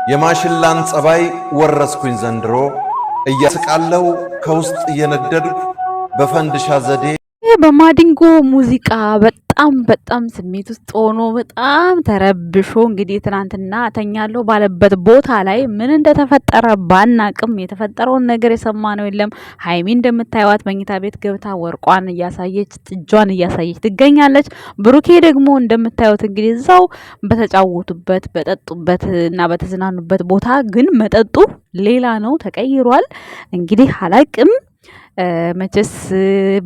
የማሽላን ጸባይ ወረስኩኝ ዘንድሮ እያስቃለው ከውስጥ እየነደድኩ በፈንድሻ ዘዴ በማዲንጎ ሙዚቃ በጣም ስሜት ውስጥ ሆኖ በጣም ተረብሾ እንግዲህ ትናንትና እተኛለሁ ባለበት ቦታ ላይ ምን እንደተፈጠረ ባናቅም የተፈጠረውን ነገር የሰማነው የለም። ሀይሚ እንደምታዩት መኝታ ቤት ገብታ ወርቋን እያሳየች ጥጇን እያሳየች ትገኛለች። ብሩኬ ደግሞ እንደምታዩት እንግዲህ እዛው በተጫወቱበት በጠጡበት እና በተዝናኑበት ቦታ ግን መጠጡ ሌላ ነው፣ ተቀይሯል። እንግዲህ አላቅም መቼስ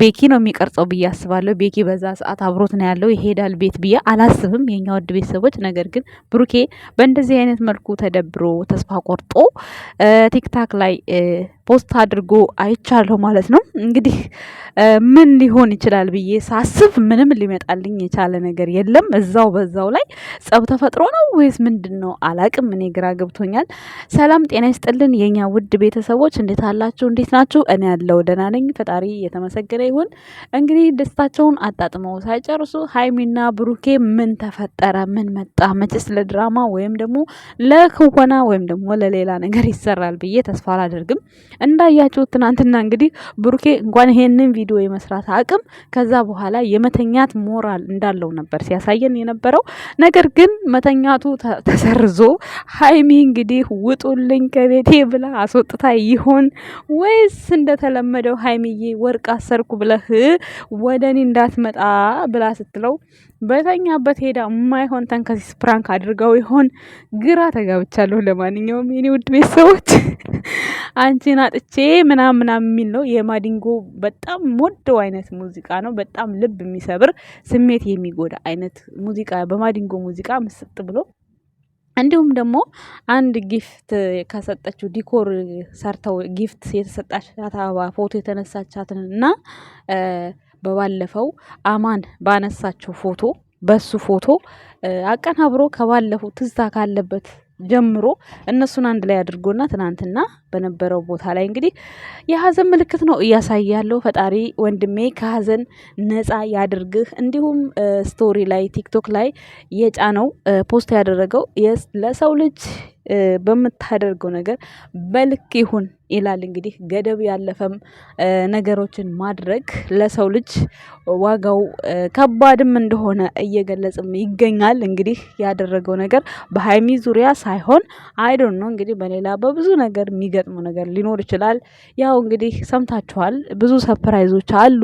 ቤኪ ነው የሚቀርጸው ብዬ አስባለሁ። ቤኪ በዛ ሰዓት አብሮት ነው ያለው፣ ይሄዳል ቤት ብዬ አላስብም የኛ ውድ ቤተሰቦች። ነገር ግን ብሩኬ በእንደዚህ አይነት መልኩ ተደብሮ ተስፋ ቆርጦ ቲክታክ ላይ ፖስት አድርጎ አይቻለሁ ማለት ነው። እንግዲህ ምን ሊሆን ይችላል ብዬ ሳስብ ምንም ሊመጣልኝ የቻለ ነገር የለም። እዛው በዛው ላይ ጸብ ተፈጥሮ ነው ወይስ ምንድን ነው አላቅም። እኔ ግራ ገብቶኛል። ሰላም ጤና ይስጥልን የኛ ውድ ቤተሰቦች፣ እንዴት አላችሁ? እንዴት ናችሁ? እኔ ያለው ደህና ነኝ፣ ፈጣሪ የተመሰገነ ይሁን። እንግዲህ ደስታቸውን አጣጥመው ሳይጨርሱ ሀይሚና ብሩኬ ምን ተፈጠረ? ምን መጣ? መቼስ ለድራማ ወይም ደግሞ ለክወና ወይም ደግሞ ለሌላ ነገር ይሰራል ብዬ ተስፋ አላደርግም። እንዳያችሁ ትናንትና እንግዲህ ብሩኬ እንኳን ይሄንን ቪዲዮ የመስራት አቅም ከዛ በኋላ የመተኛት ሞራል እንዳለው ነበር ሲያሳየን የነበረው። ነገር ግን መተኛቱ ተሰርዞ ሀይሚ እንግዲህ ውጡልኝ ከቤቴ ብላ አስወጥታ ይሆን ወይስ እንደተለመደው ሀይሚዬ ወርቅ አሰርኩ ብለህ ወደኔ እንዳትመጣ ብላ ስትለው በተኛበት ሄዳ የማይሆን ተንከሲስ ፕራንክ አድርገው ይሆን? ግራ ተጋብቻለሁ። ለማንኛውም የኔ ውድ ቤተሰቦች አንቺን አጥቼ ምናምን የሚል ነው የማዲንጎ በጣም ሞደው አይነት ሙዚቃ ነው። በጣም ልብ የሚሰብር ስሜት የሚጎዳ አይነት ሙዚቃ በማዲንጎ ሙዚቃ ምስጥ ብሎ እንዲሁም ደግሞ አንድ ጊፍት ከሰጠችው ዲኮር ሰርተው ጊፍት የተሰጣቻት አበባ ፎቶ የተነሳቻትን እና በባለፈው አማን ባነሳቸው ፎቶ በሱ ፎቶ አቀናብሮ ከባለፈው ትዝታ ካለበት ጀምሮ እነሱን አንድ ላይ አድርጎና ትናንትና በነበረው ቦታ ላይ እንግዲህ የሀዘን ምልክት ነው እያሳየ ያለው። ፈጣሪ ወንድሜ ከሀዘን ነፃ ያድርግህ። እንዲሁም ስቶሪ ላይ ቲክቶክ ላይ የጫነው ፖስት ያደረገው ለሰው ልጅ በምታደርገው ነገር በልክ ይሁን ይላል። እንግዲህ ገደብ ያለፈም ነገሮችን ማድረግ ለሰው ልጅ ዋጋው ከባድም እንደሆነ እየገለጽም ይገኛል። እንግዲህ ያደረገው ነገር በሀይሚ ዙሪያ ሳይሆን አይዶን ነው እንግዲህ በሌላ በብዙ ነገር የሚገጥመው ነገር ሊኖር ይችላል። ያው እንግዲህ ሰምታችኋል፣ ብዙ ሰርፕራይዞች አሉ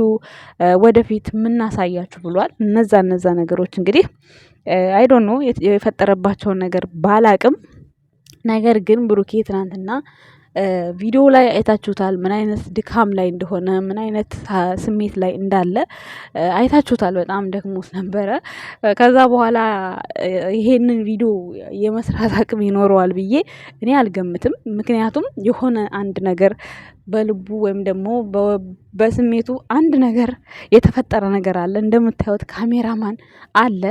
ወደፊት የምናሳያችሁ ብሏል። እነዛ ነገሮች እንግዲህ አይዶን ነው የፈጠረባቸውን ነገር ባላቅም፣ ነገር ግን ብሩኬ ትናንትና ቪዲዮ ላይ አይታችሁታል። ምን አይነት ድካም ላይ እንደሆነ ምን አይነት ስሜት ላይ እንዳለ አይታችሁታል። በጣም ደክሞት ነበረ። ከዛ በኋላ ይሄንን ቪዲዮ የመስራት አቅም ይኖረዋል ብዬ እኔ አልገምትም። ምክንያቱም የሆነ አንድ ነገር በልቡ ወይም ደግሞ በስሜቱ አንድ ነገር የተፈጠረ ነገር አለ። እንደምታዩት ካሜራማን አለ፣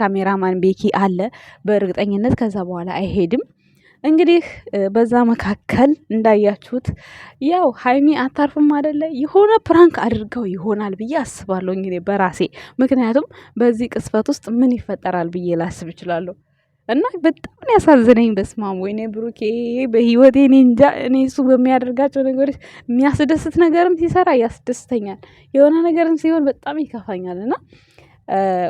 ካሜራማን ቤኪ አለ። በእርግጠኝነት ከዛ በኋላ አይሄድም። እንግዲህ በዛ መካከል እንዳያችሁት ያው ሀይሚ አታርፍም አይደለ? የሆነ ፕራንክ አድርገው ይሆናል ብዬ አስባለሁ እንግዲህ በራሴ። ምክንያቱም በዚህ ቅስፈት ውስጥ ምን ይፈጠራል ብዬ ላስብ እችላለሁ። እና በጣም ያሳዝነኝ። በስማም ወይኔ ብሩኬ በህይወቴ እኔ እንጃ። እኔ እሱ በሚያደርጋቸው ነገሮች የሚያስደስት ነገርም ሲሰራ ያስደስተኛል፣ የሆነ ነገርም ሲሆን በጣም ይከፋኛል። እና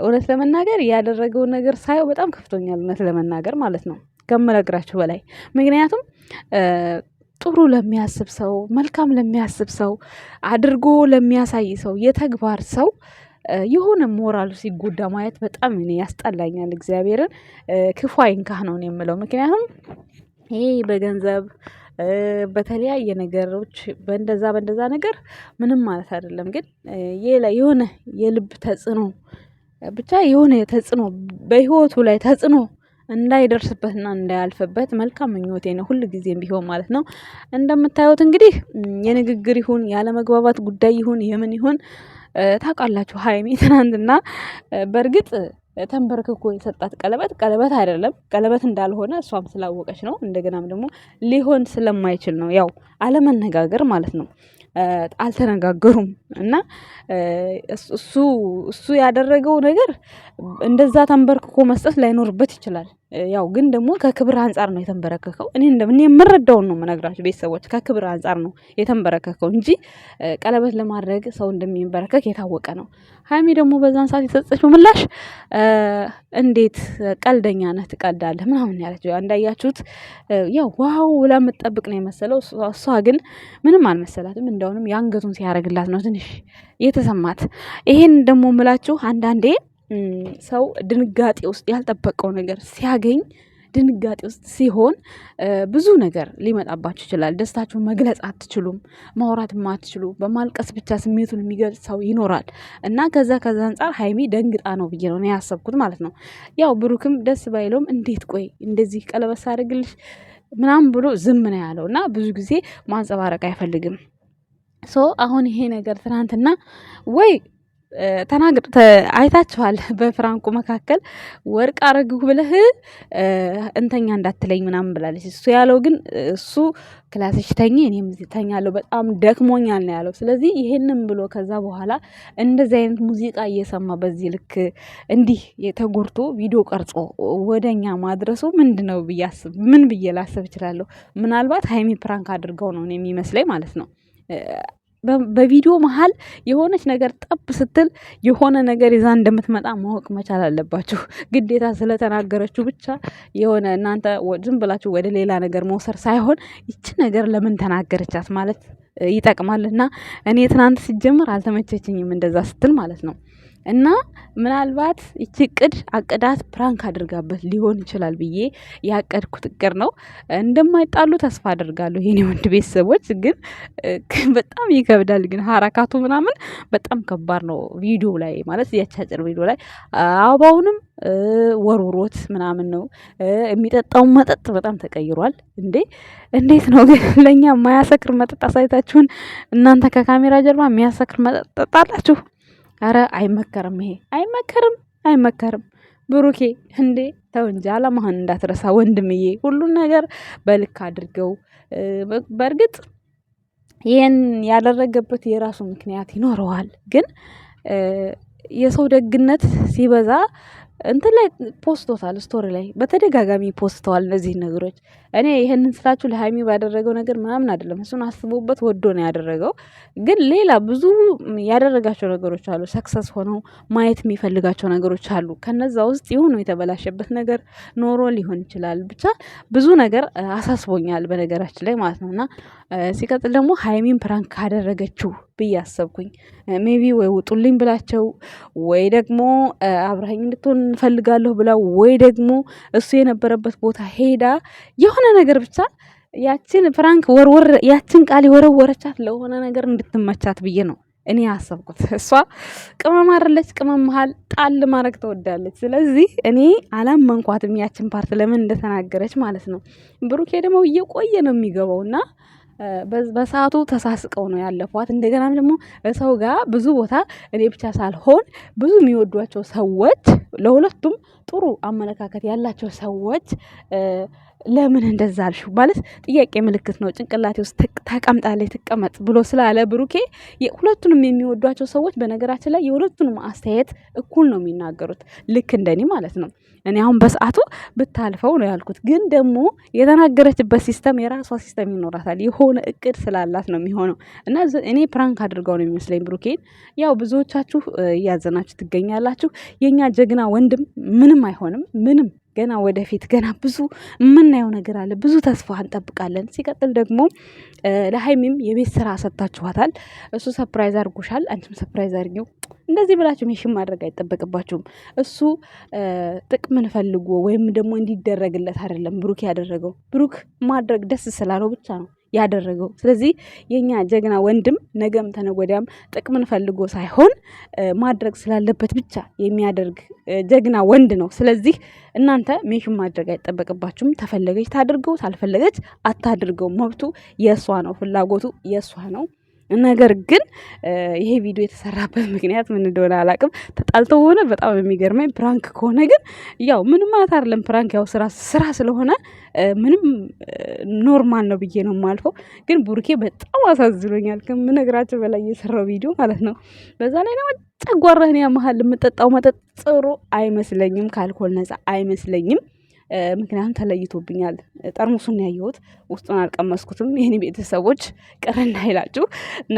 እውነት ለመናገር ያደረገውን ነገር ሳየው በጣም ከፍቶኛል፣ እውነት ለመናገር ማለት ነው ከምነግራችሁ በላይ። ምክንያቱም ጥሩ ለሚያስብ ሰው፣ መልካም ለሚያስብ ሰው፣ አድርጎ ለሚያሳይ ሰው፣ የተግባር ሰው የሆነ ሞራሉ ሲጎዳ ማየት በጣም እኔ ያስጠላኛል። እግዚአብሔርን ክፉ አይንካህ ነው የምለው። ምክንያቱም ይሄ በገንዘብ በተለያየ ነገሮች በእንደዛ ነገር ምንም ማለት አይደለም። ግን የሆነ የልብ ተጽዕኖ ብቻ የሆነ ተጽዕኖ በህይወቱ ላይ ተጽዕኖ እንዳይደርስበትና እንዳያልፍበት መልካም ምኞቴ ነው፣ ሁሉ ጊዜም ቢሆን ማለት ነው። እንደምታዩት እንግዲህ የንግግር ይሁን ያለመግባባት ጉዳይ ይሁን የምን ይሁን ታውቃላችሁ፣ ሀይሚ ትናንትና በእርግጥ ተንበርክኮ የሰጣት ቀለበት አይደለም፣ ቀለበት እንዳልሆነ እሷም ስላወቀች ነው። እንደገናም ደግሞ ሊሆን ስለማይችል ነው፣ ያው አለመነጋገር ማለት ነው። አልተነጋገሩም እና እሱ ያደረገው ነገር እንደዛ ተንበርክኮ መስጠት ላይኖርበት ይችላል። ያው ግን ደግሞ ከክብር አንጻር ነው የተንበረከከው። እኔ የምረዳውን ነው የምነግራችሁ ቤተሰቦች፣ ከክብር አንጻር ነው የተንበረከከው እንጂ ቀለበት ለማድረግ ሰው እንደሚንበረከክ የታወቀ ነው። ሀይሚ ደግሞ በዛን ሰዓት የሰጠችው ምላሽ እንዴት ቀልደኛ ነህ ትቀልዳለህ ምናምን ያለችው እንዳያችሁት፣ ያው ዋው ብላ የምትጠብቅ ነው የመሰለው። እሷ ግን ምንም አልመሰላትም። እንደውም የአንገቱን ሲያደርግላት ነው ትንሽ የተሰማት። ይሄን ደግሞ ምላችሁ አንዳንዴ ሰው ድንጋጤ ውስጥ ያልጠበቀው ነገር ሲያገኝ ድንጋጤ ውስጥ ሲሆን ብዙ ነገር ሊመጣባችሁ ይችላል። ደስታችሁን መግለጽ አትችሉም፣ ማውራትም አትችሉ። በማልቀስ ብቻ ስሜቱን የሚገልጽ ሰው ይኖራል እና ከዛ አንጻር ሀይሚ ደንግጣ ነው ብዬ ነው ያሰብኩት ማለት ነው። ያው ብሩክም ደስ ባይለውም እንዴት ቆይ እንደዚህ ቀለበት ሳደርግልሽ ምናምን ብሎ ዝም ነው ያለው እና ብዙ ጊዜ ማንጸባረቅ አይፈልግም። አሁን ይሄ ነገር ትናንትና ወይ አይታችኋል። በፍራንኩ መካከል ወርቅ አረግሁ ብለህ እንተኛ እንዳትለኝ ምናምን ብላለች። እሱ ያለው ግን እሱ ክላስሽ ተኝ እኔም ተኛለሁ በጣም ደክሞኛል ነው ያለው። ስለዚህ ይሄንን ብሎ ከዛ በኋላ እንደዚህ አይነት ሙዚቃ እየሰማ በዚህ ልክ እንዲህ የተጎርቶ ቪዲዮ ቀርጾ ወደኛ ማድረሱ ምንድነው ምን ብዬ ላስብ እችላለሁ። ምናልባት ሀይሚ ፕራንክ አድርገው ነው የሚመስለኝ ማለት ነው። በቪዲዮ መሀል የሆነች ነገር ጠብ ስትል የሆነ ነገር ይዛ እንደምትመጣ ማወቅ መቻል አለባችሁ። ግዴታ ስለተናገረችው ብቻ የሆነ እናንተ ዝም ብላችሁ ወደ ሌላ ነገር መውሰድ ሳይሆን ይቺ ነገር ለምን ተናገረቻት ማለት ይጠቅማልና እኔ ትናንት ሲጀምር አልተመቸችኝም እንደዛ ስትል ማለት ነው። እና ምናልባት ይቺ አቅዳት ፕራንክ አድርጋበት ሊሆን ይችላል ብዬ ያቀድኩት እቅድ ነው። እንደማይጣሉ ተስፋ አደርጋለሁ የኔ ወንድ ቤተሰቦች። ግን በጣም ይከብዳል። ግን ሀረካቱ ምናምን በጣም ከባድ ነው። ቪዲዮ ላይ ማለት ያቻጭር ቪዲዮ ላይ አበባውንም ወርውሮት ምናምን ነው የሚጠጣውን መጠጥ በጣም ተቀይሯል። እንዴት ነው ግን ለእኛ የማያሰክር መጠጥ አሳይታችሁን እናንተ ከካሜራ ጀርባ የሚያሰክር መጠጥ ጠጣላችሁ? አረ አይመከርም፣ ይሄ አይመከርም። ብሩኬ ተው እንጂ አላማህን እንዳትረሳ ወንድምዬ። ሁሉን ነገር በልክ አድርገው። በእርግጥ ይህን ያደረገበት የራሱ ምክንያት ይኖረዋል። ግን የሰው ደግነት ሲበዛ እንትን ላይ ፖስቶታል፣ ስቶሪ ላይ በተደጋጋሚ ፖስተዋል እነዚህ ነገሮች። እኔ ይሄንን ስላችሁ ለሀይሚ ባደረገው ነገር ምናምን አይደለም፣ እሱን አስቦበት ወዶ ነው ያደረገው። ግን ሌላ ብዙ ያደረጋቸው ነገሮች አሉ፣ ሰክሰስ ሆነው ማየት የሚፈልጋቸው ነገሮች አሉ። ከነዛ ውስጥ የሆኑ የተበላሸበት ነገር ኖሮ ሊሆን ይችላል። ብቻ ብዙ ነገር አሳስቦኛል በነገራችን ላይ ማለት ነው። እና ሲቀጥል ደግሞ ሀይሚን ፕራንክ ካደረገችው ብዬ አሰብኩኝ። ሜቢ ወይ ውጡልኝ ብላቸው ወይ ደግሞ አብረኸኝ እንድትሆን እንፈልጋለሁ ብላ ወይ ደግሞ እሱ የነበረበት ቦታ ሄዳ የሆነ ነገር ብቻ ያችን ፍራንክ ያችን ቃል የወረወረቻት ለሆነ ነገር እንድትመቻት ብዬ ነው እኔ ያሰብኩት። እሷ ቅመም አይደለች፣ ቅመም መሀል ጣል ማድረግ ትወዳለች። ስለዚህ እኔ አላመንኳትም ያችን ፓርት ለምን እንደተናገረች ማለት ነው። ብሩኬ ደግሞ እየቆየ ነው የሚገባውና በሰዓቱ ተሳስቀው ነው ያለፏት። እንደገናም ደግሞ ሰው ጋር ብዙ ቦታ እኔ ብቻ ሳልሆን ብዙ የሚወዷቸው ሰዎች፣ ለሁለቱም ጥሩ አመለካከት ያላቸው ሰዎች ለምን እንደዛ አልሽው ማለት ጥያቄ ምልክት ነው ጭንቅላቴ ውስጥ ተቀምጣለች። ትቀመጥ ብሎ ስላለ ብሩኬ ሁለቱንም የሚወዷቸው ሰዎች በነገራችን ላይ የሁለቱንም አስተያየት እኩል ነው የሚናገሩት፣ ልክ እንደኔ ማለት ነው። እኔ አሁን በሰዓቱ ብታልፈው ነው ያልኩት። ግን ደግሞ የተናገረችበት ሲስተም የራሷ ሲስተም ይኖራታል። የሆነ እቅድ ስላላት ነው የሚሆነው። እና እኔ ፕራንክ አድርገው ነው የሚመስለኝ ብሩኬን። ያው ብዙዎቻችሁ እያዘናችሁ ትገኛላችሁ። የኛ ጀግና ወንድም ምንም አይሆንም፣ ምንም ገና ወደፊት ገና ብዙ የምናየው ነገር አለ። ብዙ ተስፋ እንጠብቃለን። ሲቀጥል ደግሞ ለሀይሚም የቤት ስራ ሰጥታችኋታል። እሱ ሰፕራይዝ አድርጎሻል፣ አንቺም ሰፕራይዝ አድርጊው። እንደዚህ ብላችሁ ሜሽን ማድረግ አይጠበቅባችሁም። እሱ ጥቅምን ፈልጎ ወይም ደግሞ እንዲደረግለት አይደለም ብሩክ ያደረገው። ብሩክ ማድረግ ደስ ስላለው ብቻ ነው ያደረገው። ስለዚህ የኛ ጀግና ወንድም ነገም ተነጎዳም ጥቅምን ፈልጎ ሳይሆን ማድረግ ስላለበት ብቻ የሚያደርግ ጀግና ወንድ ነው። ስለዚህ እናንተ ሜሽን ማድረግ አይጠበቅባችሁም። ተፈለገች ታድርገው፣ ታልፈለገች አታድርገው። መብቱ የእሷ ነው፣ ፍላጎቱ የእሷ ነው። ነገር ግን ይሄ ቪዲዮ የተሰራበት ምክንያት ምን እንደሆነ አላውቅም። ተጣልተው ሆነ በጣም የሚገርመኝ። ፕራንክ ከሆነ ግን ያው ምንም ማለት አይደለም። ፕራንክ ያው ስራ ስለሆነ ምንም ኖርማል ነው ብዬ ነው የማልፈው። ግን ቡርኬ በጣም አሳዝኖኛል ከምነግራቸው በላይ የሰራው ቪዲዮ ማለት ነው። በዛ ላይ ነው ጨጓራህን ያመሃል። የምጠጣው መጠጥ ጥሩ አይመስለኝም፣ ከአልኮል ነፃ አይመስለኝም። ምክንያቱም ተለይቶብኛል። ጠርሙሱን ያየሁት ውስጡን አልቀመስኩትም። የኔ ቤተሰቦች ቅር እንዳይላችሁ።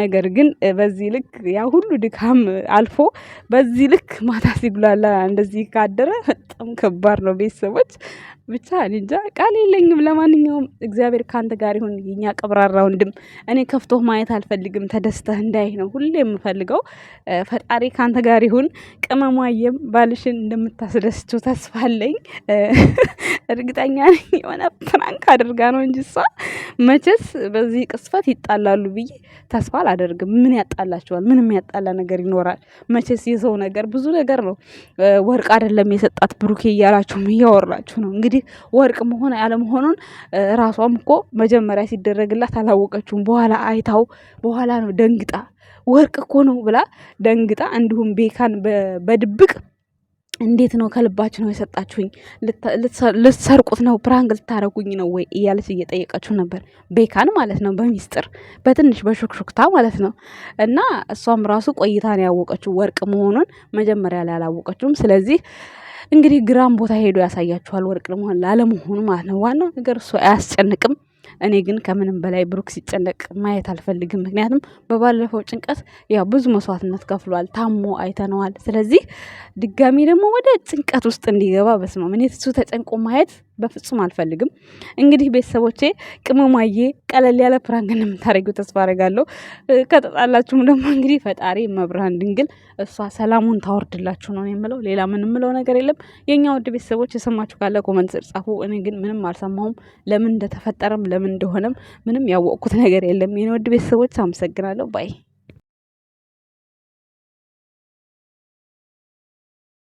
ነገር ግን በዚህ ልክ ያ ሁሉ ድካም አልፎ በዚህ ልክ ማታ ሲጉላላ እንደዚህ ካደረ በጣም ከባድ ነው ቤተሰቦች። ብቻ እኔ እንጃ ቃል የለኝም። ለማንኛውም እግዚአብሔር ካንተ ጋር ይሁን የኛ ቀብራራ ወንድም። እኔ ከፍቶህ ማየት አልፈልግም፣ ተደስተህ እንዳይህ ነው ሁሌ የምፈልገው። ፈጣሪ ካንተ ጋር ይሁን። ቅመሟየም ባልሽን እንደምታስደስችው ተስፋ አለኝ። እርግጠኛ ነኝ የሆነ ፕራንክ አድርጋ ነው እንጂ እሷ መቼስ በዚህ ቅስፈት ይጣላሉ ብዬ ተስፋ አላደርግም። ምን ያጣላቸዋል? ምንም ያጣላ ነገር ይኖራል? መቼስ የሰው ነገር ብዙ ነገር ነው። ወርቅ አይደለም የሰጣት ብሩኬ እያላችሁም እያወራችሁ ነው። እንግዲህ ወርቅ መሆን ያለመሆኑን ራሷም እኮ መጀመሪያ ሲደረግላት አላወቀችውም። በኋላ አይታው በኋላ ነው ደንግጣ ወርቅ እኮ ነው ብላ ደንግጣ፣ እንዲሁም ቤካን በድብቅ እንዴት ነው ከልባችሁ ነው የሰጣችሁኝ? ልትሰርቁት ነው? ፕራንክ ልታረጉኝ ነው ወይ እያለች እየጠየቀችው ነበር። ቤካን ማለት ነው፣ በሚስጥር በትንሽ በሹክሹክታ ማለት ነው። እና እሷም ራሱ ቆይታ ነው ያወቀችው ወርቅ መሆኑን፣ መጀመሪያ ላይ አላወቀችውም። ስለዚህ እንግዲህ ግራም ቦታ ሄዶ ያሳያችኋል ወርቅ ለመሆን ላለመሆኑ ማለት ነው። ዋናው ነገር እሱ አያስጨንቅም። እኔ ግን ከምንም በላይ ብሩክ ሲጨነቅ ማየት አልፈልግም። ምክንያቱም በባለፈው ጭንቀት ያው ብዙ መስዋዕትነት ከፍሏል፣ ታሞ አይተነዋል። ስለዚህ ድጋሚ ደግሞ ወደ ጭንቀት ውስጥ እንዲገባ በስመ አብ እኔ እሱ ተጨንቆ ማየት በፍጹም አልፈልግም። እንግዲህ ቤተሰቦቼ ቅመሟዬ ቀለል ያለ ፕራንክ እንደምታደርጉ ተስፋ አደርጋለሁ። ከተጣላችሁም ደግሞ እንግዲህ ፈጣሪ መብርሃን ድንግል እሷ ሰላሙን ታወርድላችሁ ነው የምለው። ሌላ ምን የምለው ነገር የለም። የኛ ውድ ቤተሰቦች የሰማችሁ ካለ ኮመንት ስር ጻፉ። እኔ ግን ምንም አልሰማሁም። ለምን እንደተፈጠረም ለምን እንደሆነም ምንም ያወቅኩት ነገር የለም። የኔ ውድ ቤተሰቦች አመሰግናለሁ ባይ